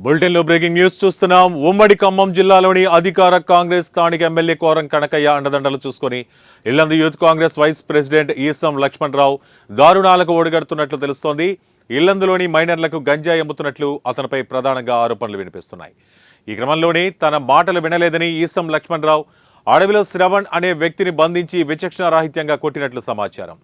బులెటిన్లో breaking news చూస్తున్నాం. ఉమ్మడి ఖమ్మం జిల్లాలోని అధికార కాంగ్రెస్ స్థానిక ఎమ్మెల్యే కోరం కనకయ్య అండదండలు చూసుకొని Yellandu youth Congress vice president Eesam Lakshmanarao దారుణాలకు ఓడిగడుతున్నట్లు తెలుస్తోంది. ఇల్లందులోని మైనర్లకు గంజాయి అమ్ముతున్నట్లు అతనిపై ప్రధానంగా ఆరోపణలు వినిపిస్తున్నాయి. ఈ క్రమంలోనే తన మాటలు వినలేదని ఈసం లక్ష్మణరావు అడవిలో శ్రవణ్ అనే వ్యక్తిని బంధించి విచక్షణారాహిత్యంగా కొట్టినట్లు సమాచారం.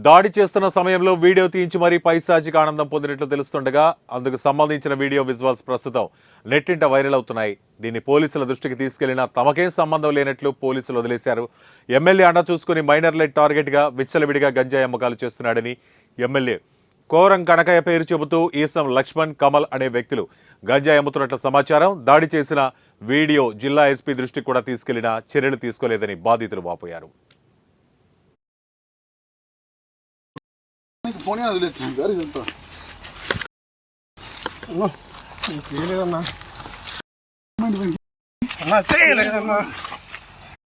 దాడి చేస్తున్న సమయంలో వీడియో తీయించి మరీ పైశాచిక ఆనందం పొందినట్లు తెలుస్తుండగా అందుకు సంబంధించిన వీడియో విజువల్స్ ప్రస్తుతం నెట్టింట వైరల్ అవుతున్నాయి. దీన్ని పోలీసుల దృష్టికి తీసుకెళ్లినా తమకేం సంబంధం లేనట్లు పోలీసులు వదిలేశారు. ఎమ్మెల్యే అండ చూసుకుని మైనర్లే టార్గెట్గా విచ్చలవిడిగా గంజాయి అమ్మకాలు చేస్తున్నాడని ఎమ్మెల్యే కోరం కనకయ్య పేరు చెబుతూ ఈసం లక్ష్మణ్, కమల్ అనే వ్యక్తులు గంజాయి అమ్ముతున్నట్లు సమాచారం. దాడి చేసిన వీడియో జిల్లా ఎస్పీ దృష్టికి కూడా తీసుకెళ్లినా చర్యలు తీసుకోలేదని బాధితులు వాపోయారు. ఫోన్ వదిలేచ్చాను గారు ఇదంతా చేయలేదన్నా చేయలేదన్నా